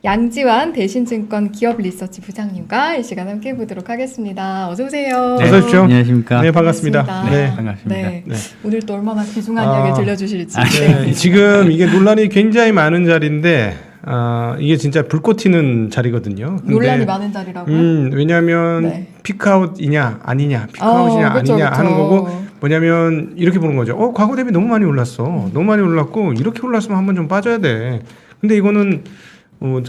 양지환 대신증권 기업리서치 부장님과 이 시간 함께 해보도록 하겠습니다. 어서 오세요. 어서 오십시오. 안녕하십니까. 네, 반갑습니다. 반갑습니다. 네. 반갑습니다. 네. 네. 오늘 또 얼마나 귀중한 이야기 들려주실지. 네, 지금 이게 논란이 굉장히 많은 자리인데 이게 진짜 불꽃 튀는 자리거든요. 근데, 논란이 많은 자리라고요? 왜냐하면 네. 피크아웃이냐 아니냐, 피크아웃이냐 그쵸, 아니냐 그쵸. 하는 거고 뭐냐면 이렇게 보는 거죠. 과거 대비 너무 많이 올랐어. 너무 많이 올랐고 이렇게 올랐으면 한번 좀 빠져야 돼. 근데 이거는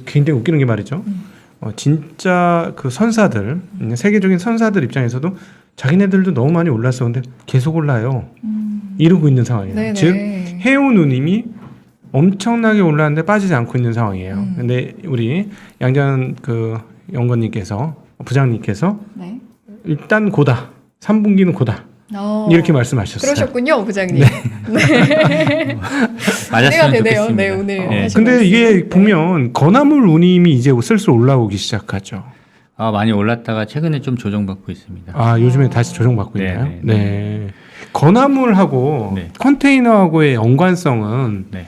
굉장히 웃기는 게 말이죠. 진짜 그 선사들, 세계적인 선사들 입장에서도 자기네들도 너무 많이 올랐어. 근데 계속 올라요. 이러고 있는 상황이에요. 네네. 즉 해운 누님이 엄청나게 올랐는데 빠지지 않고 있는 상황이에요. 근데 우리 양지환 그 연구원님께서 부장님께서 네. 일단 고다. 3분기는 고다. 이렇게 말씀하셨어요. 그러셨군요, 부장님. 맞았으면 기대가 되네요. 좋겠습니다. 네, 오늘. 네. 하신 근데 말씀. 이게 네. 보면 건화물 운임이 이제 슬슬 올라오기 시작하죠. 많이 올랐다가 최근에 좀 조정받고 있습니다. 요즘에 다시 조정받고 네, 있나요? 네, 네. 건화물하고 네. 컨테이너하고의 연관성은 네.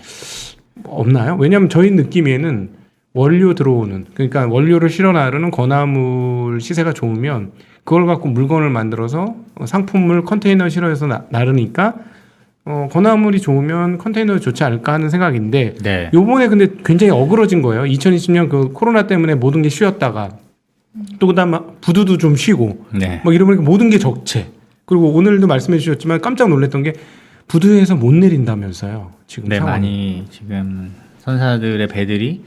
없나요? 왜냐하면 저희 느낌에는 원료 들어오는, 그러니까 원료를 실어 나르는 건화물 시세가 좋으면 그걸 갖고 물건을 만들어서 상품을 컨테이너 실어서 나르니까 건화물이 좋으면 컨테이너도 좋지 않을까 하는 생각인데 네. 요번에 근데 굉장히 어그러진 거예요. 2020년 그 코로나 때문에 모든 게 쉬었다가 또 그다음에 부두도 좀 쉬고 네. 막 이러면 모든 게 적체. 그리고 오늘도 말씀해 주셨지만 깜짝 놀랐던 게 부두에서 못 내린다면서요. 지금 네, 상황이. 많이 지금 선사들의 배들이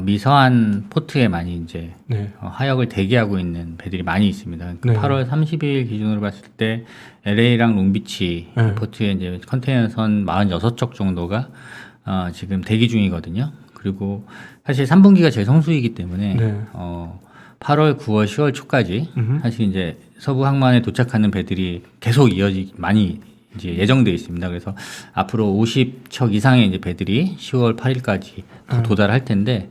미서한 포트에 많이 이제 네. 하역을 대기하고 있는 배들이 많이 있습니다. 그러니까 네. 8월 30일 기준으로 봤을 때 LA랑 롱비치 네. 포트에 이제 컨테이너선 46척 정도가 지금 대기 중이거든요. 그리고 사실 3분기가 제일 성수이기 때문에 네. 8월, 9월, 10월 초까지 사실 이제 서부 항만에 도착하는 배들이 계속 많이 이제 예정되어 있습니다. 그래서 앞으로 50척 이상의 이제 배들이 10월 8일까지 도달할 텐데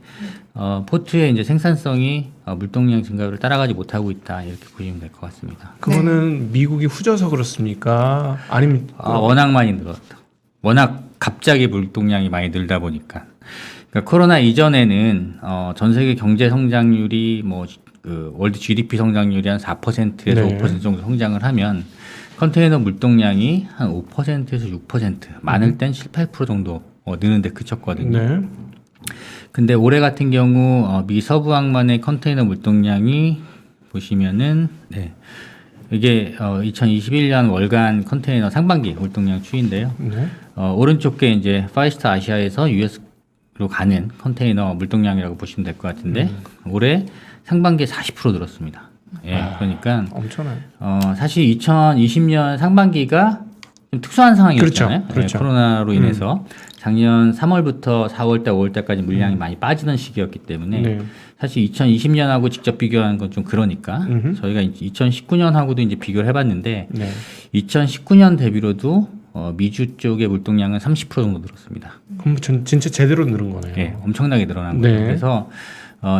포트의 이제 생산성이 물동량 증가를 따라가지 못하고 있다 이렇게 보시면 될 것 같습니다. 그거는 미국이 후져서 그렇습니까? 아니면 워낙 많이 늘었다. 워낙 갑자기 물동량이 많이 늘다 보니까. 그러니까 코로나 이전에는 전 세계 경제 성장률이 그 월드 GDP 성장률이 한 4%에서 네. 5% 정도 성장을 하면 컨테이너 물동량이 한 5%에서 6% 많을 땐 7, 8% 정도 느는데 그쳤거든요. 네. 근데 올해 같은 경우 미 서부 항만의 컨테이너 물동량이 보시면은 이게 2021년 월간 컨테이너 상반기 물동량 추이인데요. 네. 오른쪽 게 이제 파이스타 아시아에서 US로 가는 컨테이너 물동량이라고 보시면 될 것 같은데 올해 상반기에 40% 늘었습니다. 예, 그러니까 엄청나요. 사실 2020년 상반기가 좀 특수한 상황이었잖아요. 그렇죠. 그렇죠. 예, 코로나로 인해서 작년 3월부터 4월달, 5월달까지 물량이 많이 빠지던 시기였기 때문에 네. 사실 2020년하고 직접 비교하는 건 좀 그러니까 저희가 2019년하고도 이제 비교를 해봤는데 네. 2019년 대비로도 미주 쪽의 물동량은 30% 정도 늘었습니다. 그럼 진짜 제대로 늘은 거네요. 예, 엄청나게 늘어난 네. 거예요. 그래서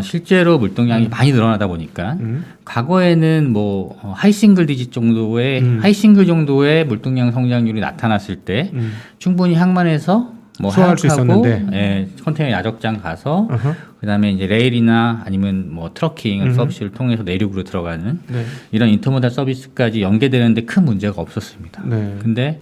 실제로 물동량이 많이 늘어나다 보니까 과거에는 하이 싱글 디짓 정도의 하이 싱글 정도의 물동량 성장률이 나타났을 때 충분히 항만에서 소화할 수 하역하고 있었는데. 컨테이너 야적장 가서 그다음에 이제 레일이나 아니면 트러킹 서비스를 통해서 내륙으로 들어가는 네. 이런 인터모달 서비스까지 연계되는데 큰 문제가 없었습니다. 네. 근데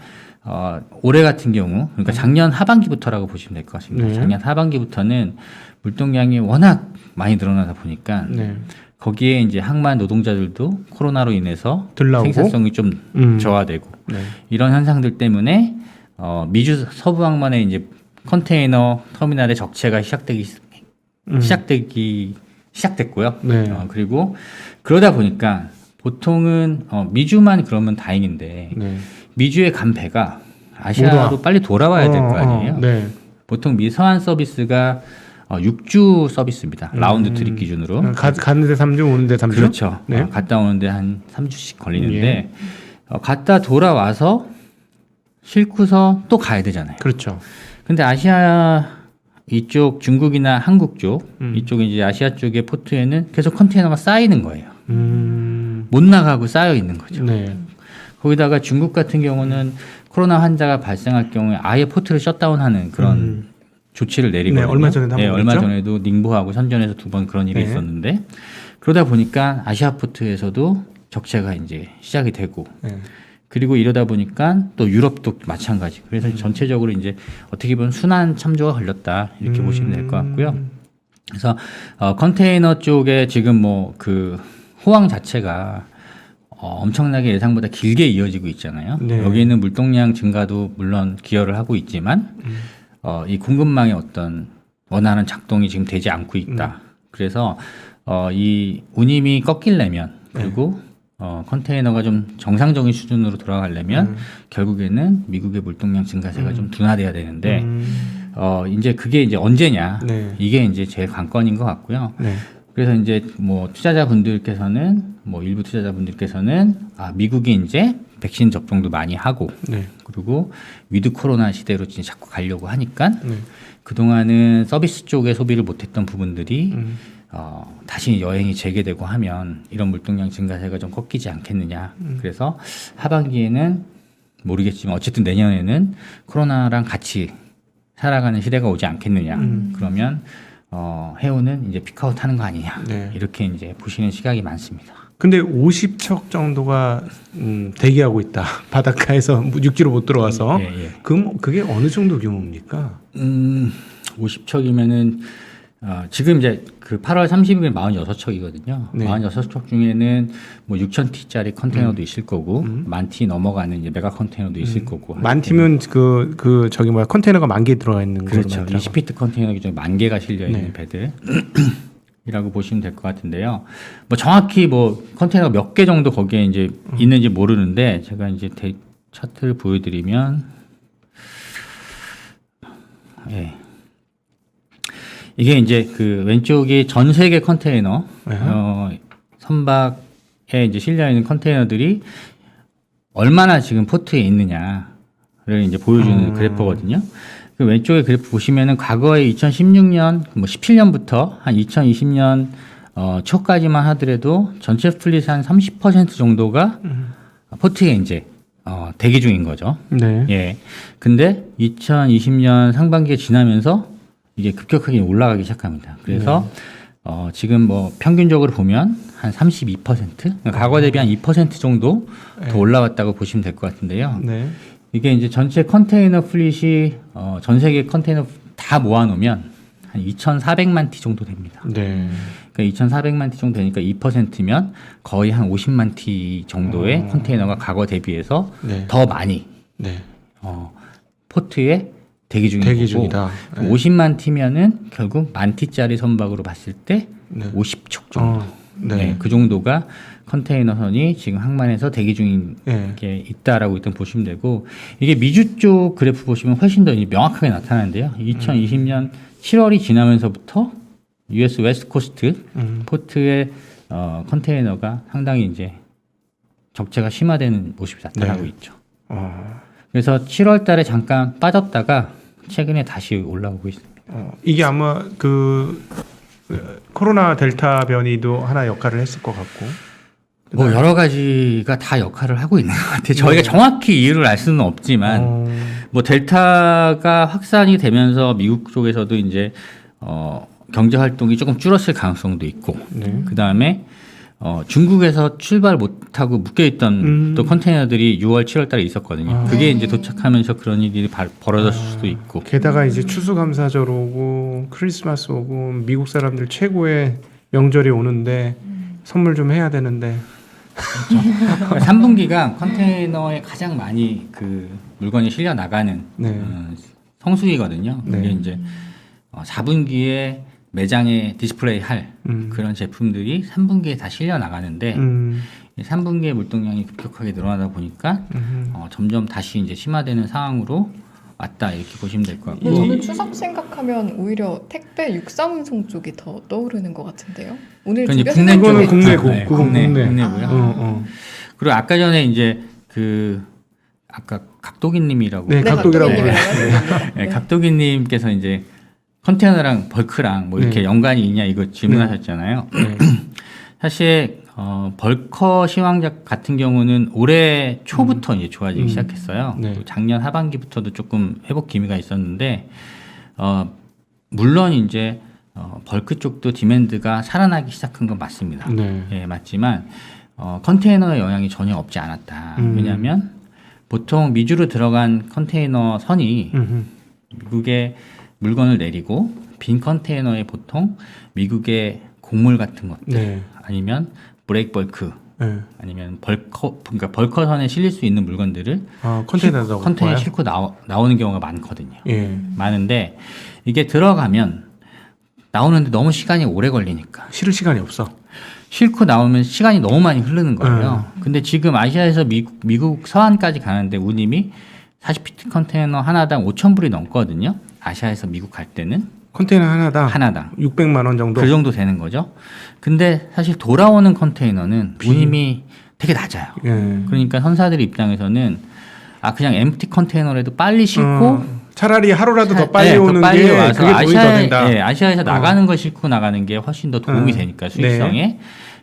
올해 같은 경우 그러니까 작년 하반기부터라고 보시면 될 것 같습니다. 네. 작년 하반기부터는 물동량이 워낙 많이 늘어나다 보니까 네. 거기에 이제 항만 노동자들도 코로나로 인해서 들 나오고. 생산성이 좀 저하되고 네. 이런 현상들 때문에 미주 서부 항만의 이제 컨테이너 터미널의 적체가 시작됐고요. 네. 그리고 그러다 보니까 보통은 미주만 그러면 다행인데 네. 미주에 간 배가 못 아시아로 와. 빨리 돌아와야 될 거 아니에요. 네. 보통 미서한 서비스가 6주 서비스입니다. 라운드 트립 기준으로. 가는데 3주, 오는데 3주. 그렇죠. 네. 갔다 오는데 한 3주씩 걸리는데 갔다 돌아와서 싣고서 또 가야 되잖아요. 그렇죠. 근데 아시아 이쪽 중국이나 한국 쪽 이쪽 이제 아시아 쪽의 포트에는 계속 컨테이너가 쌓이는 거예요. 못 나가고 쌓여 있는 거죠. 네. 거기다가 중국 같은 경우는 코로나 환자가 발생할 경우에 아예 포트를 셧다운하는 그런 조치를 내리거든요. 네, 얼마 전에도 한번 얼마 그랬죠? 전에도 닝보하고 선전에서 2번 그런 일이 네. 있었는데 그러다 보니까 아시아포트에서도 적체가 이제 시작이 되고 네. 그리고 이러다 보니까 또 유럽도 마찬가지. 그래서 전체적으로 이제 어떻게 보면 순환 참조가 걸렸다 이렇게 보시면 될 것 같고요. 그래서 컨테이너 쪽에 지금 뭐 그 호황 자체가 엄청나게 예상보다 길게 이어지고 있잖아요. 네. 여기 있는 물동량 증가도 물론 기여를 하고 있지만 이 공급망의 어떤 원하는 작동이 지금 되지 않고 있다. 그래서 이 운임이 꺾이려면 그리고 컨테이너가 좀 정상적인 수준으로 돌아가려면 결국에는 미국의 물동량 증가세가 좀 둔화돼야 되는데 이제 그게 이제 언제냐 네. 이게 이제 제일 관건인 것 같고요. 네. 그래서 이제 뭐 투자자분들께서는 뭐 일부 투자자분들께서는 미국이 이제 백신 접종도 많이 하고 네. 그리고 위드 코로나 시대로 이제 자꾸 가려고 하니까 네. 그동안은 서비스 쪽에 소비를 못했던 부분들이 다시 여행이 재개되고 하면 이런 물동량 증가세가 좀 꺾이지 않겠느냐. 그래서 하반기에는 모르겠지만 어쨌든 내년에는 코로나랑 같이 살아가는 시대가 오지 않겠느냐. 그러면 해운은 이제 피크아웃 하는 거 아니냐. 네. 이렇게 이제 보시는 시각이 많습니다. 근데 50척 정도가 대기하고 있다. 바닷가에서 육지로 못 들어와서. 예. 그게 어느 정도 규모입니까? 50척이면은 지금 이제 그 8월 30일 46척이거든요. 네. 46척 중에는 뭐 6,000T짜리 컨테이너도 있을 거고, 10,000T 넘어가는 이제 메가 컨테이너도 있을 거고. 만 T면 저기 뭐야 컨테이너가 10,000개 들어가 있는 거로 그렇죠. 만들어. 20피트 컨테이너 기준에 10,000개가 실려 있는 네. 배들이라고 보시면 될 것 같은데요. 뭐 정확히 뭐 컨테이너가 몇 개 정도 거기에 이제 있는지 모르는데 제가 이제 차트를 보여드리면, 예. 이게 이제 그 왼쪽이 전 세계 컨테이너 선박에 이제 실려 있는 컨테이너들이 얼마나 지금 포트에 있느냐를 이제 보여주는 그래프거든요. 그 왼쪽에 그래프 보시면은 과거에 2016년, 뭐 17년부터 한 2020년 초까지만 하더라도 전체 플릿의 한 30% 정도가 포트에 이제 대기 중인 거죠. 네. 예. 근데 2020년 상반기에 지나면서 이게 급격하게 올라가기 시작합니다. 그래서 지금 뭐 평균적으로 보면 한 32%, 그러니까 과거 대비 한 2% 정도 더 올라왔다고 보시면 될 것 같은데요. 네. 이게 이제 전체 컨테이너 플릿이 전 세계 컨테이너 다 모아놓으면 한 2,400만 티 정도 됩니다. 네. 그러니까 2,400만 티 정도 되니까 2%면 거의 한 50만 티 정도의 컨테이너가 과거 대비해서 네. 더 많이 네. 포트에 대기 중인 대기 거고 중이다. 네. 50만 티면은 결국 10,000T짜리 선박으로 봤을 때 네. 50척 정도. 네. 네, 그 정도가 컨테이너선이 지금 항만에서 대기 중인 네. 게 있다라고 일단 보시면 되고, 이게 미주 쪽 그래프 보시면 훨씬 더 명확하게 나타나는데요. 2020년 7월이 지나면서부터 US 웨스트 코스트 포트의 컨테이너가 상당히 이제 적체가 심화되는 모습이 나타나고 네. 있죠. 어. 그래서 7월 달에 잠깐 빠졌다가 최근에 다시 올라오고 있습니다. 이게 아마 코로나 델타 변이도 하나 역할을 했을 것 같고. 뭐 여러 가지가 다 역할을 하고 있는 것 같아요. 저희가 정확히 이유를 알 수는 없지만 뭐 델타가 확산이 되면서 미국 쪽에서도 이제 경제 활동이 조금 줄었을 가능성도 있고, 네. 그 다음에 중국에서 출발 못하고 묶여있던 또 컨테이너들이 6월, 7월 달에 있었거든요. 그게 이제 도착하면서 그런 일이 벌어졌을 수도 있고. 게다가 이제 추수감사절 오고 크리스마스 오고 미국 사람들 최고의 명절이 오는데 선물 좀 해야 되는데. 그러니까 3분기가 컨테이너에 가장 많이 그 물건이 실려 나가는 네. 성수기거든요. 그게 네. 이제 4분기에 매장에 디스플레이 할 그런 제품들이 3분기에 다 실려 나가는데 3분기에 물동량이 급격하게 늘어나다 보니까 점점 다시 이제 심화되는 상황으로 왔다 이렇게 보시면 될 것 같고. 저는 추석 생각하면 오히려 택배 육상운송 쪽이 더 떠오르는 것 같은데요. 오늘 그러니까 주변 국내 그거는 쪽에 국내고, 네, 그건 국내고요. 아. 그리고 아까 전에 이제 아까 각도기님이라고 네, 각도기라고 그래요. 네, 각도기님께서 이제 컨테이너랑 벌크랑 뭐 이렇게 네. 연관이 있냐 이거 질문하셨잖아요. 네. 사실 벌커 시황작 같은 경우는 올해 초부터 이제 좋아지기 시작했어요. 네. 또 작년 하반기부터도 조금 회복 기미가 있었는데 물론 이제 벌크 쪽도 디맨드가 살아나기 시작한 건 맞습니다. 네. 예, 맞지만 컨테이너의 영향이 전혀 없지 않았다. 왜냐하면 보통 미주로 들어간 컨테이너 선이 미국에 물건을 내리고 빈 컨테이너에 보통 미국의 곡물 같은 것들 네. 아니면 브레이크 벌크 네. 아니면 그러니까 벌커선에 실릴 수 있는 물건들을 컨테이너에다가 컨테이너에 싣고 나오는 경우가 많거든요. 예. 많은데 이게 들어가면 나오는데 너무 시간이 오래 걸리니까 실을 시간이 없어. 싣고 나오면 시간이 너무 많이 흐르는 거예요. 근데 지금 아시아에서 미국 서안까지 가는데 운임이 40피트 컨테이너 하나당 5,000불이 넘거든요. 아시아에서 미국 갈 때는 컨테이너 하나당 600만 원 정도. 그 정도 되는 거죠. 근데 사실 돌아오는 컨테이너는 운임이 되게 낮아요. 예. 그러니까 선사들 입장에서는 그냥 엠프티 컨테이너라도 빨리 싣고 차라리 하루라도 더 빨리 더 오는 빨리 게 와서 그게 돈이 더 된다. 아시아에서 나가는 걸 싣고 나가는 게 훨씬 더 도움이 되니까 수익성에 네.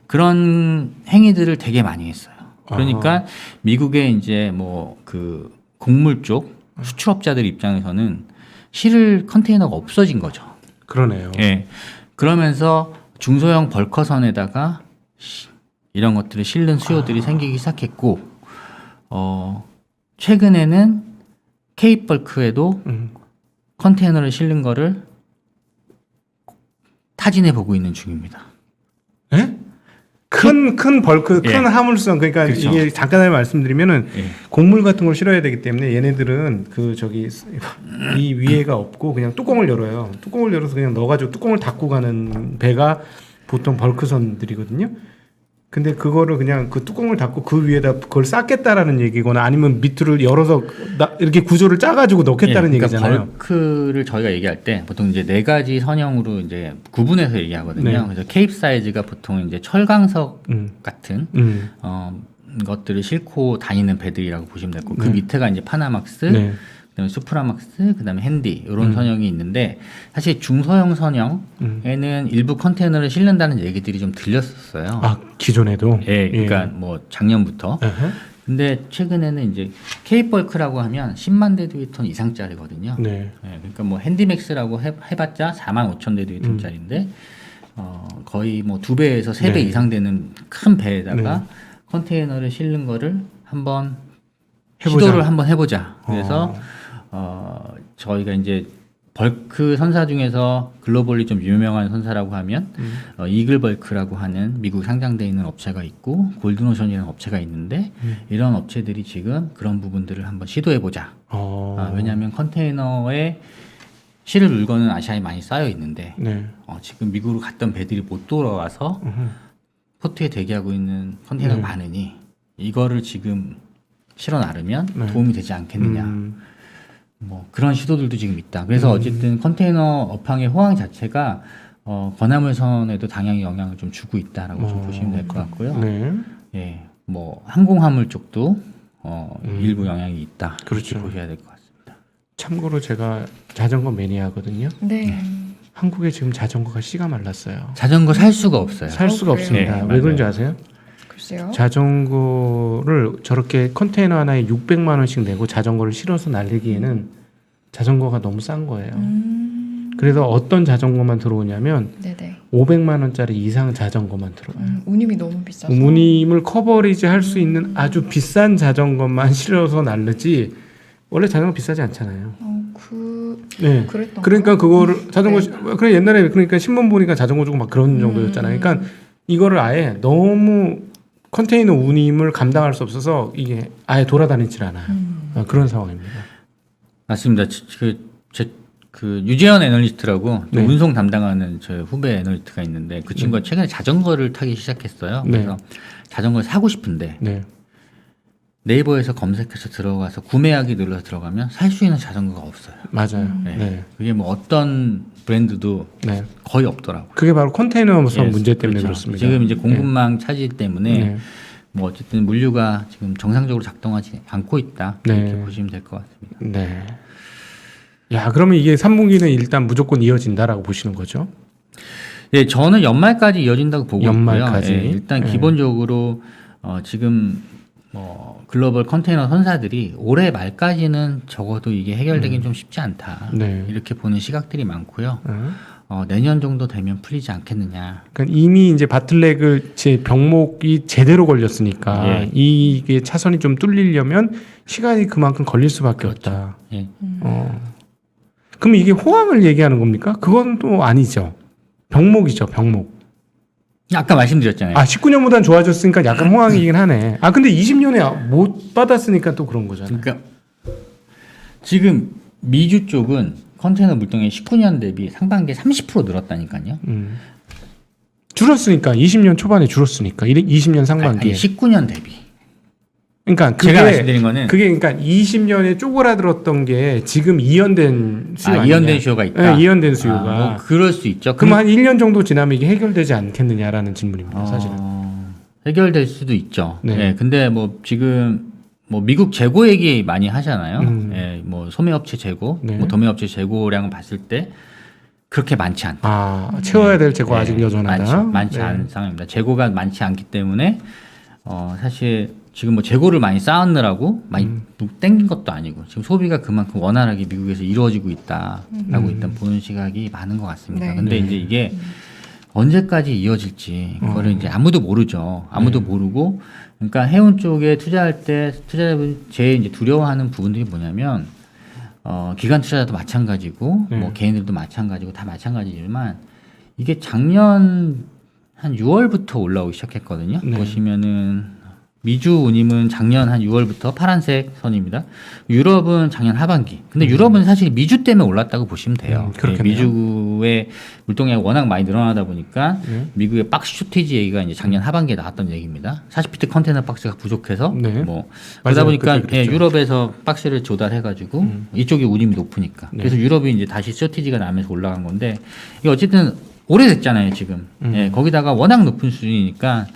그런 행위들을 되게 많이 했어요. 그러니까 미국의 이제 뭐 그 곡물 쪽 수출업자들 입장에서는 실을 컨테이너가 없어진 거죠. 그러네요. 예. 그러면서 중소형 벌커선에다가 이런 것들을 실는 수요들이 생기기 시작했고, 최근에는 K벌크에도 컨테이너를 실는 거를 타진해 보고 있는 중입니다. 예? 큰 벌크, 예. 큰 화물선, 그러니까 그렇죠. 이게 잠깐 말씀드리면은 예. 곡물 같은 걸 실어야 되기 때문에 얘네들은 이 위에가 없고 그냥 뚜껑을 열어요. 뚜껑을 열어서 그냥 넣어가지고 뚜껑을 닫고 가는 배가 보통 벌크선들이거든요. 근데 그거를 그냥 그 뚜껑을 닫고 그 위에다 그걸 쌓겠다라는 얘기거나 아니면 밑을 열어서 이렇게 구조를 짜가지고 넣겠다는 그러니까 얘기잖아요. 벌크를 저희가 얘기할 때 보통 이제 네 가지 선형으로 이제 구분해서 얘기하거든요. 네. 그래서 케이프 사이즈가 보통 이제 철강석 같은 것들을 싣고 다니는 배들이라고 보시면 되고 그 밑에가 이제 파나막스, 네. 그다음에 수프라막스, 그다음에 핸디 이런 선형이 있는데 사실 중소형 선형에는 일부 컨테이너를 실는다는 얘기들이 좀 들렸었어요. 기존에도. 예, 그러니까 뭐 작년부터. 에헤. 근데 최근에는 이제 K벌크라고 하면 10만 데드웨이톤 이상짜리거든요. 네. 예, 그러니까 뭐 핸디맥스라고 해봤자 4만 5천 데드웨이톤짜리인데 거의 뭐 2배에서 3배 네. 이상 되는 큰 배에다가 컨테이너를 실는 거를 한번 시도를 한번 해보자. 그래서 저희가 이제 벌크 선사 중에서 글로벌리 좀 유명한 선사라고 하면 이글벌크라고 하는 미국 상장되어 있는 업체가 있고 골든오션이라는 업체가 있는데 이런 업체들이 지금 그런 부분들을 한번 시도해보자. 왜냐하면 컨테이너에 실을 물건은 아시아에 많이 쌓여 있는데 네. 지금 미국으로 갔던 배들이 못 돌아와서 포트에 대기하고 있는 컨테이너가 많으니 이거를 지금 실어 나르면 도움이 되지 않겠느냐. 뭐 그런 시도들도 지금 있다. 그래서 어쨌든 컨테이너 업황의 호황 자체가 건화물선에도 당연히 영향을 좀 주고 있다라고 좀 보시면 될 것 같고요. 네. 예, 뭐 항공화물 쪽도 일부 영향이 있다. 그렇죠. 이렇게 보셔야 될 것 같습니다. 참고로 제가 자전거 매니아거든요. 네. 한국에 지금 자전거가 씨가 말랐어요. 자전거 살 수가 없어요. 살 수가 그래요? 없습니다. 네, 왜 맞아요. 그런지 아세요? 글쎄요. 자전거를 저렇게 컨테이너 하나에 600만 원씩 내고 자전거를 실어서 날리기에는 자전거가 너무 싼 거예요. 그래서 어떤 자전거만 들어오냐면 네네. 500만 원짜리 이상 자전거만 들어와요. 운임이 너무 비싸서. 운임을 커버리지 할 수 있는 아주 비싼 자전거만 실어서 날르지 원래 자전거 비싸지 않잖아요. 네. 그랬던 그러니까 그거를 자전거 네. 그래 옛날에 그러니까 신문 보니까 자전거 주고 막 그런 정도였잖아요. 그러니까 이거를 아예 너무 컨테이너 운임을 감당할 수 없어서 이게 아예 돌아다니질 않아요. 그런 상황입니다. 맞습니다. 그 유재현 애널리스트라고 또 네. 운송 담당하는 저희 후배 애널리스트가 있는데 그 친구가 최근에 자전거를 타기 시작했어요. 네. 그래서 자전거를 사고 싶은데 네. 네이버에서 검색해서 들어가서 구매하기 눌러서 들어가면 살 수 있는 자전거가 없어요. 맞아요. 네. 네. 그게 뭐 어떤 브랜드도 네. 거의 없더라고요. 그게 바로 컨테이너선 예, 문제 때문에 그렇죠. 그렇습니다. 지금 이제 공급망 차질 때문에 네. 뭐 어쨌든 물류가 지금 정상적으로 작동하지 않고 있다. 네. 이렇게 보시면 될 것 같습니다. 네. 야, 그러면 이게 3분기는 일단 무조건 이어진다라고 보시는 거죠? 예, 저는 연말까지 이어진다고 보고 연말까지. 있고요. 예, 일단 예. 기본적으로 지금 뭐 글로벌 컨테이너 선사들이 올해 말까지는 적어도 이게 해결되긴 좀 쉽지 않다. 네. 이렇게 보는 시각들이 많고요. 내년 정도 되면 풀리지 않겠느냐. 그러니까 이미 이제 바틀렉을 제 병목이 제대로 걸렸으니까 예. 이게 차선이 좀 뚫리려면 시간이 그만큼 걸릴 수밖에 없다. 예. 그럼 이게 호황을 얘기하는 겁니까? 그건 또 아니죠. 병목이죠, 병목. 아까 말씀드렸잖아요. 19년보다는 좋아졌으니까 약간 호황이긴 하네. 근데 20년에 못 받았으니까 또 그런 거잖아요. 그러니까 지금 미주 쪽은 컨테이너 물동이 19년 대비 상반기에 30% 늘었다니까요. 줄었으니까 20년 초반에 줄었으니까 20년 상반기에. 19년 대비. 그러니까 제가 말씀드린 거는 그게 그러니까 20년에 쪼그라들었던 게 지금 이연된 수요 아니냐? 이연된 수요가 있다. 네, 이연된 수요가. 뭐 그럴 수 있죠. 그럼 한 1년 정도 지나면 이게 해결되지 않겠느냐라는 질문입니다, 사실은. 해결될 수도 있죠. 네. 예, 근데 뭐 지금 뭐 미국 재고 얘기 많이 하잖아요. 예, 뭐 소매업체 재고, 네. 뭐 도매업체 재고량을 봤을 때 그렇게 많지 않다. 채워야 될 재고 아직 예, 여전하다. 많지 네. 않은 상황입니다. 재고가 많지 않기 때문에 사실 지금 뭐 재고를 많이 쌓았느라고 많이 땡긴 것도 아니고 지금 소비가 그만큼 원활하게 미국에서 이루어지고 있다라고 일단 보는 시각이 많은 것 같습니다. 네. 근데 이제 이게 언제까지 이어질지 그거를 이제 아무도 모르죠. 아무도 모르고 그러니까 해운 쪽에 투자할 때 투자자분 제일 이제 두려워하는 부분들이 뭐냐면 기관 투자자도 마찬가지고 뭐 개인들도 마찬가지고 다 마찬가지지만 이게 작년 한 6월부터 올라오기 시작했거든요. 네. 보시면은 미주 운임은 작년 한 6월부터 파란색 선입니다. 유럽은 작년 하반기. 근데 유럽은 사실 미주 때문에 올랐다고 보시면 돼요. 그렇겠네요. 미주의 물동량이 워낙 많이 늘어나다 보니까 미국의 박스 쇼티지 얘기가 이제 작년 하반기에 나왔던 얘기입니다. 40피트 컨테이너 박스가 부족해서 네. 뭐 맞아요. 그러다 보니까 그때 그랬죠. 유럽에서 박스를 조달해가지고 이쪽이 운임이 높으니까 네. 그래서 유럽이 이제 다시 쇼티지가 나면서 올라간 건데 이게 어쨌든 오래됐잖아요 지금. 예, 거기다가 워낙 높은 수준이니까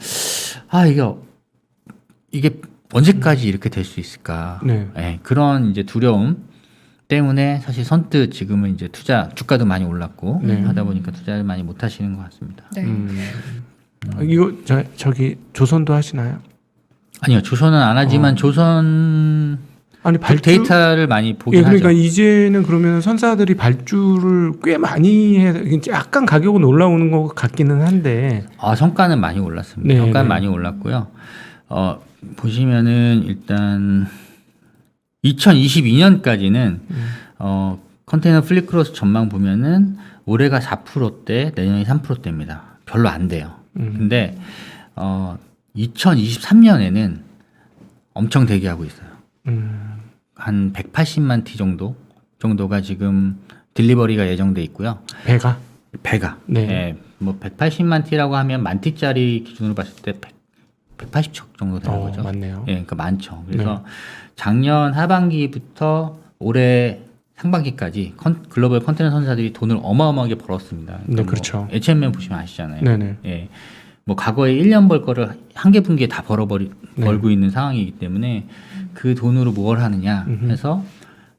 이게 언제까지 이렇게 될 수 있을까? 네. 예, 그런 이제 두려움 때문에 사실 선뜻 지금은 이제 주가도 많이 올랐고 네. 하다 보니까 투자를 많이 못 하시는 것 같습니다. 네. 이거 저기 조선도 하시나요? 아니요, 조선은 안 하지만 조선 아니 데이터를 많이 보긴 그러니까 하죠. 이제는 그러면 선사들이 발주를 꽤 많이 해 약간 가격은 올라오는 것 같기는 한데. 성과는 많이 올랐습니다. 네, 성과는 네. 많이 올랐고요. 보시면은 일단 2022년까지는 컨테이너 플릿 크로스 전망 보면은 올해가 4%대, 내년이 3%대입니다. 별로 안 돼요. 근데 2023년에는 엄청 대기하고 있어요. 한 180만 티 정도가 지금 딜리버리가 예정돼 있고요. 배가. 네. 예, 뭐 180만 티라고 하면 만 티짜리 기준으로 봤을 때 180척 정도 되는 거죠. 맞네요. 예, 그러니까 많죠. 그래서 작년 하반기부터 올해 상반기까지 글로벌 컨테이너 선사들이 돈을 어마어마하게 벌었습니다. 네, 그렇죠. H&M 보시면 아시잖아요. 네네. 예. 뭐 과거에 1년 벌 거를 한 개 분기에 다 벌고 있는 상황이기 때문에 그 돈으로 뭘 하느냐 해서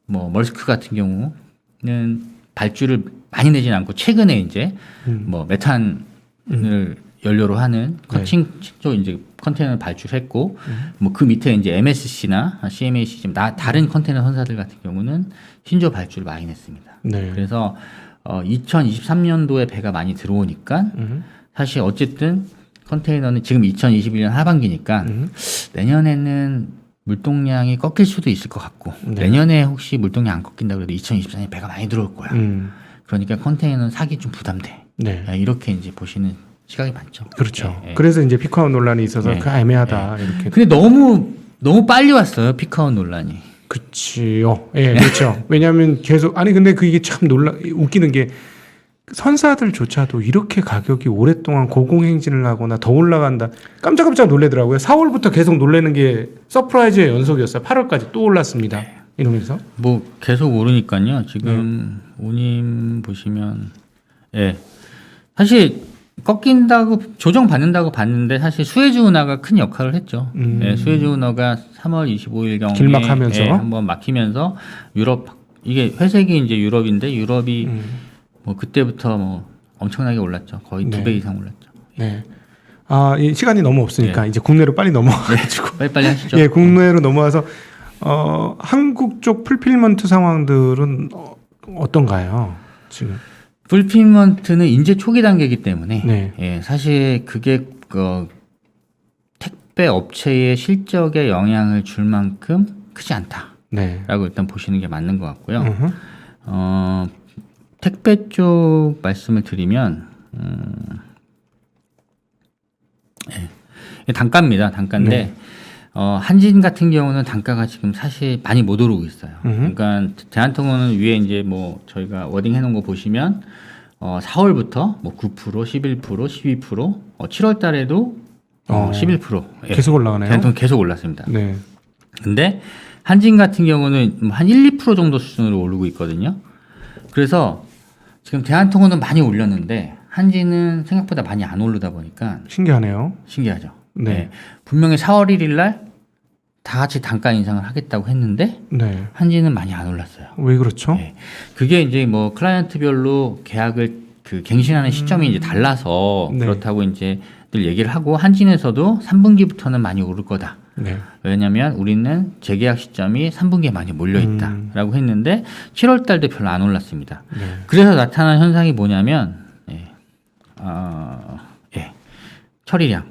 뭐 멀스크 같은 경우는 발주를 많이 내진 않고 최근에 이제 뭐 메탄을 연료로 하는 커팅 쪽 이제 컨테이너를 발주했고 뭐 그 밑에 이제 MSC나 CMAC 지금 다른 컨테이너 선사들 같은 경우는 신조 발주를 많이 냈습니다. 네. 그래서 2023년도에 배가 많이 들어오니까 사실 어쨌든 컨테이너는 지금 2021년 하반기니까 내년에는 물동량이 꺾일 수도 있을 것 같고 내년에 혹시 물동량 안 꺾인다 그래도 2024년에 배가 많이 들어올 거야. 그러니까 컨테이너는 사기 좀 부담돼. 네. 이렇게 이제 보시는 시각이 많죠. 그렇죠. 예, 예. 그래서 이제 피크아웃 논란이 있어서 예. 그 애매하다 이렇게. 근데 너무 빨리 왔어요 피크아웃 논란이. 그치요. 예, 그렇죠. 왜냐하면 계속 근데 그게 참 웃기는 게 선사들조차도 이렇게 가격이 오랫동안 고공행진을 하거나 더 올라간다 깜짝깜짝 놀래더라고요. 4월부터 계속 놀래는 게 서프라이즈의 연속이었어요. 8월까지 또 올랐습니다. 이러면서 뭐 계속 오르니까요. 지금 운임 보시면 사실 꺾인다고 조정받는다고 봤는데 사실 수에즈 운하가 큰 역할을 했죠. 수에즈 운하가 3월 25일경에 길막하면서 한번 막히면서 유럽 이게 회색이 이제 유럽인데 유럽이 뭐 그때부터 뭐 엄청나게 올랐죠. 거의 2배 이상 올랐죠. 네. 이 시간이 너무 없으니까 이제 국내로 빨리 넘어가가지고 빨리빨리 하시죠. 예, 국내로 넘어와서 한국 쪽 풀필먼트 상황들은 어떤가요? 지금 풀필먼트는 인재 초기 단계이기 때문에 네. 예, 사실 그게 택배 업체의 실적에 영향을 줄 만큼 크지 않다라고 네. 일단 보시는 게 맞는 것 같고요. 음흠. 택배 쪽 말씀을 드리면 예, 단가입니다. 단가인데 네. 한진 같은 경우는 단가가 지금 사실 많이 못 오르고 있어요. 음흠. 그러니까 대한통운은 위에 이제 뭐 저희가 워딩 해놓은 거 보시면 4월부터 뭐 9%, 11%, 12%, 7월 달에도 11%. 예. 계속 올라가네요. 대한통운 계속 올랐습니다. 네. 근데 한진 같은 경우는 한 1, 2% 정도 수준으로 오르고 있거든요. 그래서 지금 대한통운은 많이 올렸는데 한진은 생각보다 많이 안 오르다 보니까 신기하네요. 신기하죠. 네. 네. 분명히 4월 1일 날 다 같이 단가 인상을 하겠다고 했는데 네. 한진은 많이 안 올랐어요. 왜 그렇죠? 네. 그게 이제 뭐 클라이언트별로 계약을 갱신하는 시점이 이제 달라서 네. 그렇다고 이제 늘 얘기를 하고 한진에서도 3분기부터는 많이 오를 거다. 네. 왜냐하면 우리는 재계약 시점이 3분기에 많이 몰려 있다라고 했는데 7월 달도 별로 안 올랐습니다. 네. 그래서 나타난 현상이 뭐냐면 처리량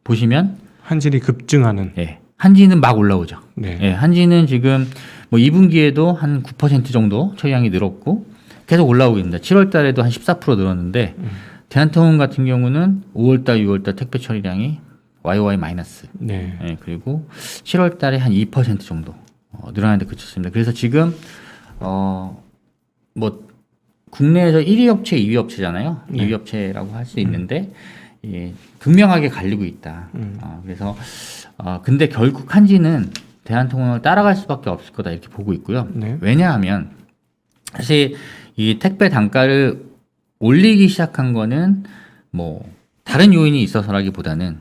보시면 한진이 급증하는. 한진은 막 올라오죠. 네. 한진은 지금 뭐 2분기에도 한 9% 정도 처리량이 늘었고 계속 올라오고 있습니다. 7월 달에도 한 14% 늘었는데 대한통운 같은 경우는 5월 달, 6월 달 택배 처리량이 YOY 마이너스. 네. 그리고 7월 달에 한 2% 정도 늘어나는데 그쳤습니다. 그래서 지금 뭐 국내에서 1위 업체, 2위 업체잖아요. 네. 2위 업체라고 할 수 있는데 극명하게 갈리고 있다. 그래서 근데 결국 한진은 대한통운을 따라갈 수밖에 없을 거다 이렇게 보고 있고요. 네. 왜냐하면 사실 이 택배 단가를 올리기 시작한 거는 뭐 다른 요인이 있어서라기보다는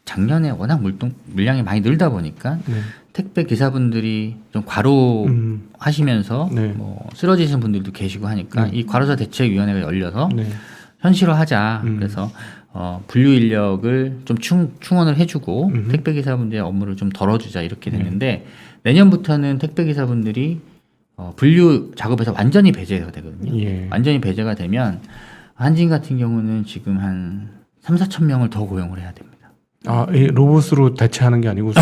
작년에 워낙 물량이 많이 늘다 보니까 네. 택배 기사분들이 좀 과로하시면서 네. 뭐 쓰러지신 분들도 계시고 하니까 이 과로사 대책위원회가 열려서 네. 현실화하자. 그래서 분류 인력을 좀 충원을 해주고 택배 기사분들의 업무를 좀 덜어주자 이렇게 됐는데 내년부터는 택배 기사분들이 분류 작업에서 완전히 배제가 되거든요. 예. 완전히 배제가 되면 한진 같은 경우는 지금 한 3, 4천 명을 더 고용을 해야 됩니다. 이 로봇으로 대체하는 게 아니고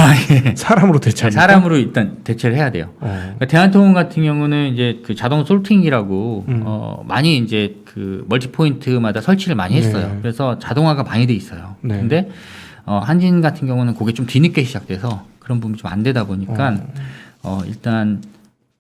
사람으로 대체합니까? 사람으로 일단 대체를 해야 돼요. 그러니까 대한통운 같은 경우는 이제 그 자동 솔팅이라고 많이 이제 그 멀티 포인트마다 설치를 많이 했어요. 네. 그래서 자동화가 많이 돼 있어요. 네. 근데 한진 같은 경우는 그게 좀 뒤늦게 시작돼서 그런 부분이 좀 안 되다 보니까 일단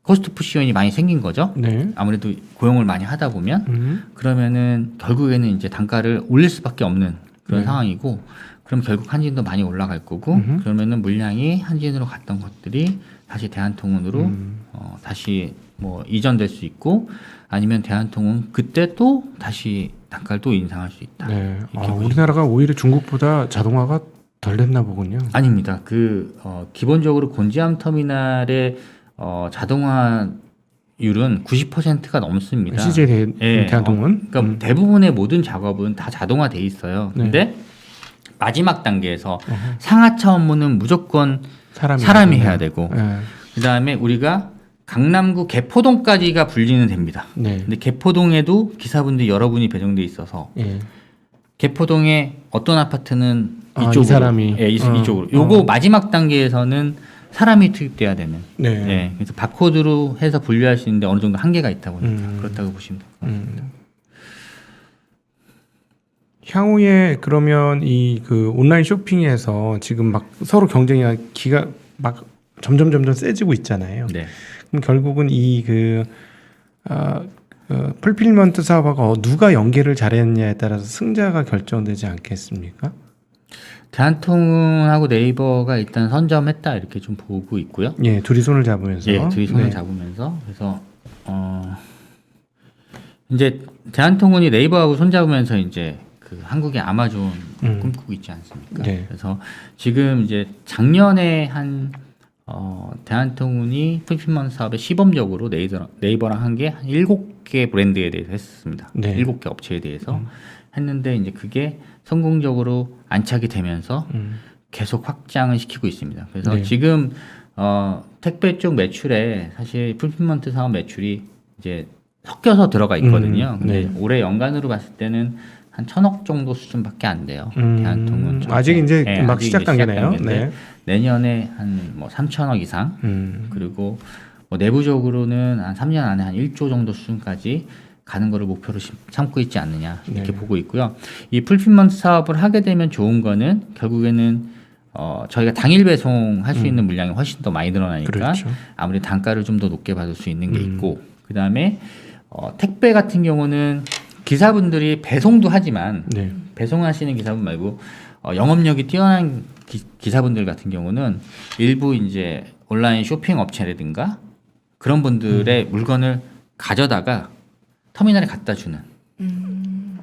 코스트 푸시온이 많이 생긴 거죠. 네. 아무래도 고용을 많이 하다 보면 그러면은 결국에는 이제 단가를 올릴 수밖에 없는 그런 상황이고 그럼 결국 한진도 많이 올라갈 거고 그러면은 물량이 한진으로 갔던 것들이 다시 대한통운으로 다시 뭐 이전될 수 있고 아니면 대한통운 그때 또 다시 단가를 또 인상할 수 있다. 네. 이렇게 우리나라가 오히려 중국보다 자동화가 덜 됐나 보군요. 아닙니다. 기본적으로 곤지암 터미널의 자동화율은 90%가 넘습니다. CJ 대한통운. 그러니까 대부분의 모든 작업은 다 자동화돼 있어요. 근데 마지막 단계에서 상하차 업무는 무조건 사람이 해야 되고 네. 그다음에 우리가 강남구 개포동까지가 분리는 됩니다. 네. 근데 개포동에도 기사분들 여러분이 배정돼 있어서 예. 개포동에 어떤 아파트는 이 이쪽으로 사람이. 이쪽으로 요거 마지막 단계에서는 사람이 투입돼야 되는 네. 그래서 바코드로 해서 분류할 수 있는데 어느 정도 한계가 있다 보니까 그렇다고 보시면 됩니다. 향후에 그러면 이 그 온라인 쇼핑에서 지금 막 서로 경쟁이 기가 막 점점 세지고 있잖아요. 네. 그럼 결국은 이 풀필먼트 사업하고 누가 연계를 잘했냐에 따라서 승자가 결정되지 않겠습니까? 대한통운하고 네이버가 일단 선점했다 이렇게 좀 보고 있고요. 예, 둘이 손을 잡으면서. 둘이 손을 잡으면서 그래서 이제 대한통운이 네이버하고 손잡으면서 이제 그 한국의 아마존 꿈꾸고 있지 않습니까? 네. 그래서 지금 이제 작년에 한 대한통운이 풀필먼트 사업에 시범적으로 네이버랑 한 게 한 7개 브랜드에 대해서 했습니다. 네. 7개 업체에 대해서 했는데 이제 그게 성공적으로 안착이 되면서 계속 확장을 시키고 있습니다. 그래서 네. 지금 택배 쪽 매출에 사실 풀필먼트 사업 매출이 이제 섞여서 들어가 있거든요. 근데 네. 올해 연간으로 봤을 때는 한 1,000억 정도 수준밖에 안 돼요. 대한통운 전체. 아직 이제 네, 막 아직 시작 이제 단계네요. 단계인데 네. 내년에 한 뭐 3,000억 이상 그리고 뭐 내부적으로는 한 3년 안에 한 1조 정도 수준까지 가는 거를 목표로 삼고 있지 않느냐 이렇게 네. 보고 있고요. 이 풀필먼트 사업을 하게 되면 좋은 거는 결국에는 저희가 당일 배송할 수 있는 물량이 훨씬 더 많이 늘어나니까 그렇죠. 아무리 단가를 좀 더 높게 받을 수 있는 게 있고 그 다음에 택배 같은 경우는 기사분들이 배송도 하지만 네. 배송하시는 기사분 말고 영업력이 뛰어난 기사분들 같은 경우는 일부 이제 온라인 쇼핑 업체라든가 그런 분들의 물건을 가져다가 터미널에 갖다 주는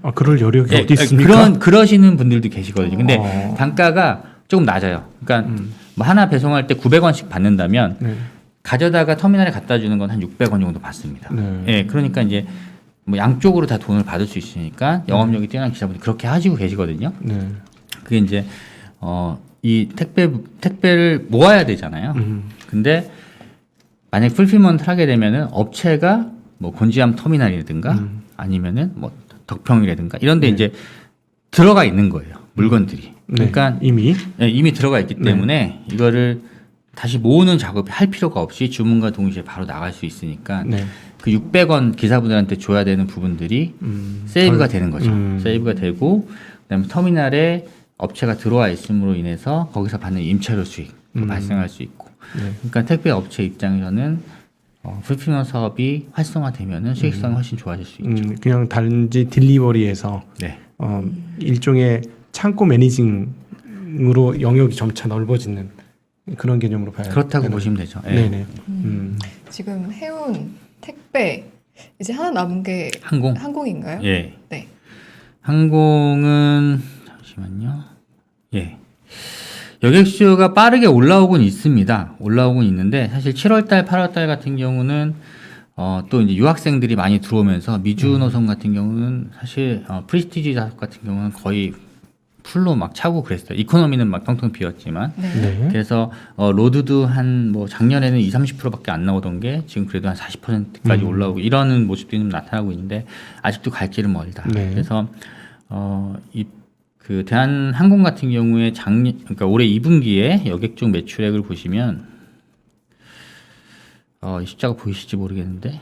아, 그럴 여력이 예, 어디 있습니까? 그러시는 분들도 계시거든요. 근데 어. 단가가 조금 낮아요. 그러니까 뭐 하나 배송할 때 900원씩 받는다면 네. 가져다가 터미널에 갖다 주는 건 한 600원 정도 받습니다. 네. 예, 그러니까 이제 뭐 양쪽으로 다 돈을 받을 수 있으니까 영업력이 뛰어난 기사분들이 그렇게 하시고 계시거든요. 네. 그게 이제 이 택배를 모아야 되잖아요. 근데 만약 풀필먼트를 하게 되면은 업체가 뭐 곤지암 터미널이라든가 아니면은 뭐 덕평이라든가 이런 데 이제 들어가 있는 거예요. 물건들이. 네. 그러니까 이미 이미 들어가 있기 때문에 이거를 다시 모으는 작업을 할 필요가 없이 주문과 동시에 바로 나갈 수 있으니까 네. 그 600원 기사분들한테 줘야 되는 부분들이 세이브가 되는 거죠. 세이브가 되고 그다음에 터미널에 업체가 들어와 있음으로 인해서 거기서 받는 임차료 수익도 발생할 수 있고 네. 그러니까 택배 업체 입장에서는 풀필먼트 사업이 활성화되면은 수익성이 훨씬 좋아질 수 있죠. 그냥 단지 딜리버리에서 네. 일종의 창고 매니징으로 영역이 점차 넓어지는 그런 개념으로 봐야 그렇다고 되나요? 보시면 되죠. 예. 네네. 지금 해운, 택배 이제 하나 남은 게 항공. 항공인가요? 예. 네. 항공은 잠시만요. 예. 여객 수요가 빠르게 올라오곤 있습니다. 올라오곤 있는데 사실 7월달, 8월달 같은 경우는 또 이제 유학생들이 많이 들어오면서 미주 노선 같은 경우는 사실 프리스티지 좌석 같은 경우는 거의 풀로 막 차고 그랬어요. 이코노미는 막 텅텅 비었지만 네. 네. 그래서 로드도 한 뭐 작년에는 20-30%밖에 안 나오던 게 지금 그래도 한 40%까지 올라오고 이러는 모습들이 좀 나타나고 있는데 아직도 갈 길은 멀다. 네. 그래서 그 대한항공 같은 경우에 그러니까 올해 2분기에 여객 쪽 매출액을 보시면 이 숫자가 보이실지 모르겠는데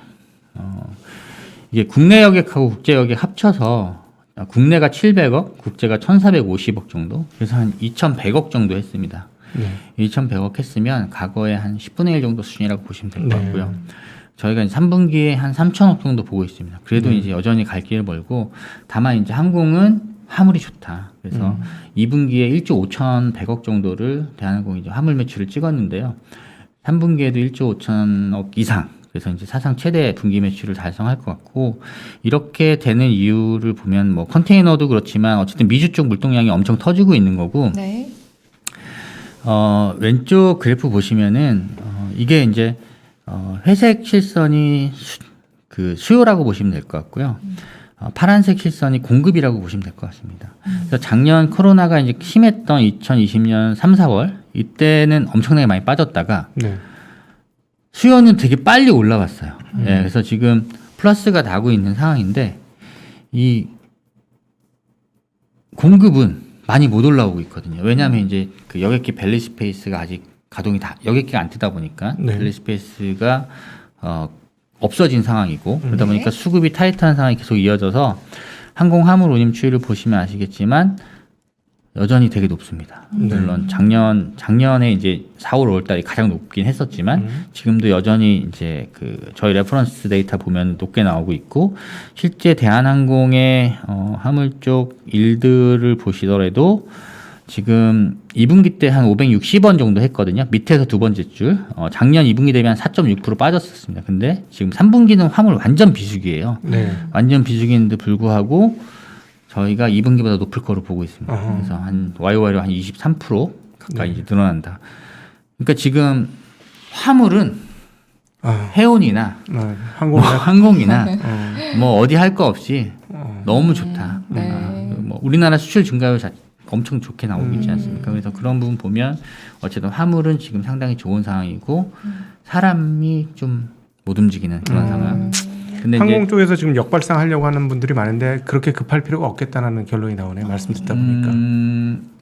이게 국내 여객하고 국제 여객 합쳐서 국내가 700억, 국제가 1,450억 정도, 그래서 한 2,100억 정도 했습니다. 네. 2,100억 했으면 과거의 한 10분의 1 정도 수준이라고 보시면 될 것 네. 같고요. 저희가 이제 3분기에 한 3,000억 정도 보고 있습니다. 그래도 이제 여전히 갈 길을 멀고, 다만 이제 항공은 화물이 좋다. 그래서 2분기에 1조 5,100억 정도를 대한항공이 이제 화물 매출을 찍었는데요. 3분기에도 1조 5천억 이상. 그래서 이제 사상 최대 분기 매출을 달성할 것 같고, 이렇게 되는 이유를 보면 뭐 컨테이너도 그렇지만 어쨌든 미주 쪽 물동량이 엄청 터지고 있는 거고, 네. 왼쪽 그래프 보시면은 이게 이제 회색 실선이 수요라고 보시면 될 것 같고요. 파란색 실선이 공급이라고 보시면 될 것 같습니다. 그래서 작년 코로나가 이제 심했던 2020년 3, 4월 이때는 엄청나게 많이 빠졌다가 네. 수요는 되게 빨리 올라왔어요. 예, 그래서 지금 플러스가 나고 있는 상황인데 이 공급은 많이 못 올라오고 있거든요. 왜냐하면 이제 그 여객기 벨리 스페이스가 아직 가동이 여객기가 안 뜨다 보니까 네. 벨리 스페이스가 없어진 상황이고 그러다 네. 보니까 수급이 타이트한 상황이 계속 이어져서 항공 화물 운임 추이를 보시면 아시겠지만 여전히 되게 높습니다. 물론 작년에 이제 4월, 5월 달이 가장 높긴 했었지만 지금도 여전히 이제 그 저희 레퍼런스 데이터 보면 높게 나오고 있고 실제 대한항공의 화물 쪽 일들을 보시더라도 지금 2분기 때 한 560원 정도 했거든요. 밑에서 두 번째 줄. 작년 2분기 대비 한 4.6% 빠졌었습니다. 근데 지금 3분기는 화물 완전 비수기예요. 네. 완전 비수기인데 불구하고 저희가 2분기보다 높을 거로 보고 있습니다. 어허. 그래서 한 YOY로 한 23% 가까이 이제 늘어난다. 그러니까 지금 화물은 해운이나 항공이나 항공이나 뭐 어디 할 거 없이 너무 좋다. 네. 우리나라 수출 증가율 엄청 좋게 나오고 있지 않습니까? 그래서 그런 부분 보면 어쨌든 화물은 지금 상당히 좋은 상황이고 사람이 좀 못 움직이는 그런 상황. 근데 항공 이제 쪽에서 지금 역발상 하려고 하는 분들이 많은데 그렇게 급할 필요가 없겠다는 결론이 나오네요. 말씀 듣다 보니까.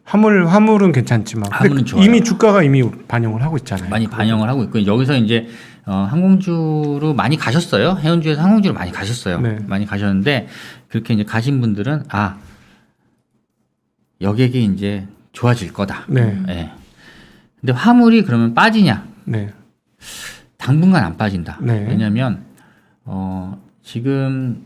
화물은 괜찮지만 근데 화물은 좋아요. 이미 주가가 이미 반영을 하고 있잖아요. 많이 반영을 하고 있고 여기서 이제 항공주로 많이 가셨어요. 해운주에서 항공주로 많이 가셨어요. 네. 많이 가셨는데 그렇게 이제 가신 분들은 여객이 이제 좋아질 거다. 네. 예. 근데 화물이 그러면 빠지냐? 네. 당분간 안 빠진다. 네. 왜냐하면 지금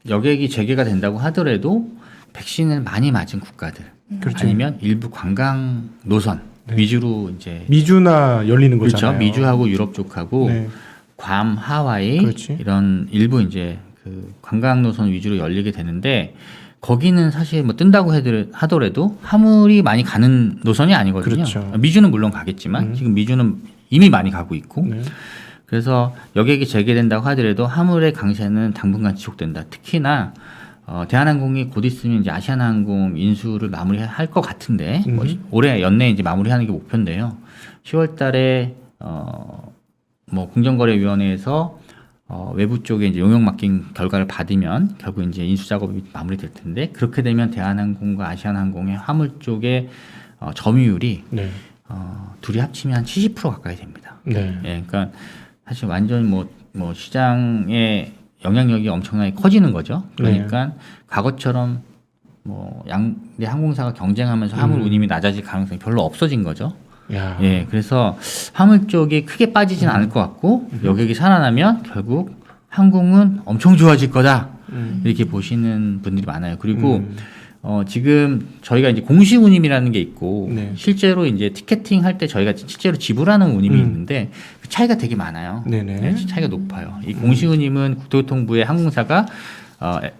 여객이 재개가 된다고 하더라도 백신을 많이 맞은 국가들 그렇죠. 아니면 일부 관광 노선 네. 위주로 이제 미주나 열리는 그렇죠. 거잖아요. 미주하고 유럽 쪽하고 네. 괌, 하와이 그렇지. 이런 일부 이제 그 관광 노선 위주로 열리게 되는데 거기는 사실 뭐 뜬다고 하더라도 화물이 많이 가는 노선이 아니거든요. 그렇죠. 미주는 물론 가겠지만 지금 미주는 이미 많이 가고 있고 네. 그래서 여객이 재개된다고 하더라도 화물의 강세는 당분간 지속된다. 특히나 대한항공이 곧 있으면 이제 아시아나항공 인수를 마무리할 것 같은데 뭐 올해 연내에 이제 마무리하는 게 목표인데요. 10월달에 뭐 공정거래위원회에서 외부 쪽에 이제 용역 맡긴 결과를 받으면 결국 이제 인수 작업이 마무리될 텐데 그렇게 되면 대한항공과 아시아나항공의 화물 쪽의 점유율이 네. 둘이 합치면 한 70% 가까이 됩니다. 네. 예, 그러니까 사실 완전 뭐 시장의 영향력이 엄청나게 커지는 거죠. 그러니까 과거처럼 뭐 양대 항공사가 경쟁하면서 화물 운임이 낮아질 가능성이 별로 없어진 거죠. 야. 예, 그래서 화물 쪽이 크게 빠지진 않을 것 같고 여객이 살아나면 결국 항공은 엄청 좋아질 거다 이렇게 보시는 분들이 많아요. 그리고 지금 저희가 이제 공시 운임이라는 게 있고 네. 실제로 이제 티켓팅 할 때 저희가 실제로 지불하는 운임이 있는데 그 차이가 되게 많아요. 네네. 네, 차이가 높아요. 이 공시 운임은 국토교통부의 항공사가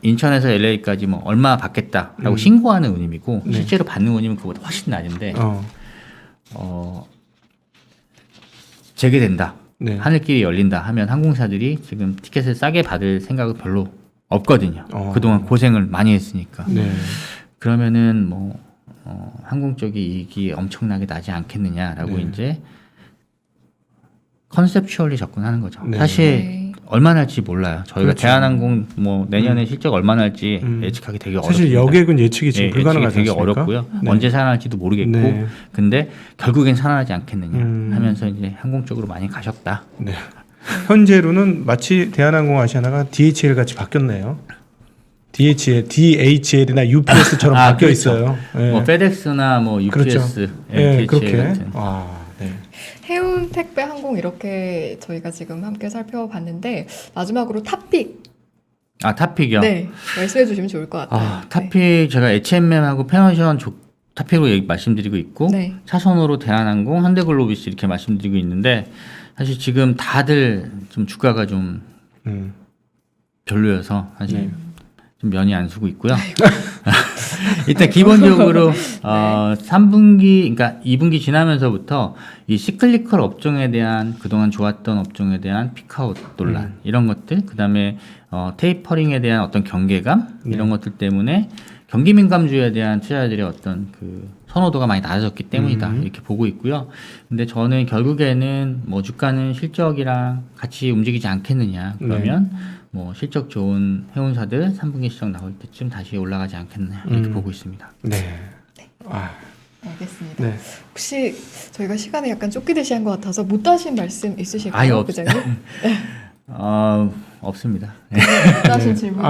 인천에서 LA까지 뭐 얼마 받겠다라고 신고하는 운임이고 네. 실제로 받는 운임은 그보다 훨씬 낮은데 재개된다. 네. 하늘길이 열린다 하면 항공사들이 지금 티켓을 싸게 받을 생각은 별로 없거든요. 그동안 고생을 많이 했으니까. 네. 그러면은 뭐 항공 쪽이 이익이 엄청나게 나지 않겠느냐라고 네. 이제 컨셉추얼리 접근하는 거죠. 네. 사실 네. 얼마나 할지 몰라요. 저희가 그렇죠. 대한항공 뭐 내년에 실적 얼마나 할지 예측하기 되게 어렵습니다. 사실 여객은 예측이 지금 예측이 불가능하지 되게 않습니까? 어렵고요. 네. 언제 살아날지도 모르겠고, 네. 근데 결국엔 살아나지 않겠느냐 하면서 이제 항공 쪽으로 많이 가셨다. 네. 현재로는 마치 대한항공 아시아나가 DHL 같이 바뀌었네요. DHL이나 UPS처럼 바뀌어 그렇죠. 있어요. 네. 뭐 페덱스나 뭐 UPS, 그렇죠. 네, DHL 그렇게. 같은. 네. 해운, 택배, 항공 이렇게 저희가 지금 함께 살펴봤는데 마지막으로 탑픽 탑픽이요. 네 말씀해 주시면 좋을 것 같아요. 탑픽 제가 H&M하고 페너션 탑픽으로 말씀드리고 있고 네. 차선으로 대한항공, 현대글로비스 이렇게 말씀드리고 있는데 사실 지금 다들 좀 주가가 좀 별로여서 사실 좀 면이 안 서고 있고요. 일단 기본적으로 3분기, 그러니까 2분기 지나면서부터 이 시클리컬 업종에 대한 그동안 좋았던 업종에 대한 피크아웃 논란 이런 것들, 그다음에 테이퍼링에 대한 어떤 경계감 이런 것들 때문에 경기 민감주에 대한 투자자들의 어떤 그 선호도가 많이 낮아졌기 때문이다 이렇게 보고 있고요. 근데 저는 결국에는 뭐 주가는 실적이랑 같이 움직이지 않겠느냐 그러면 뭐 실적 좋은 해운사들 3분기 실적 나올 때쯤 다시 올라가지 않겠느냐 이렇게 보고 있습니다. 네. 알겠습니다. 네. 혹시 저희가 시간에 약간 쫓기듯이 한 것 같아서 못 하신 말씀 있으실까요? 아예 부장님? 없습니다. 못 하신 질문.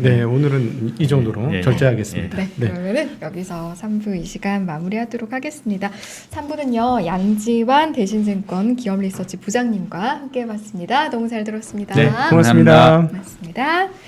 네. 오늘은 이 정도로 네. 절제하겠습니다. 네, 그러면은 여기서 3부 이 시간 마무리하도록 하겠습니다. 3부는요 양지환 대신증권 기업리서치 부장님과 함께해봤습니다. 너무 잘 들었습니다. 네, 고맙습니다. 고맙습니다.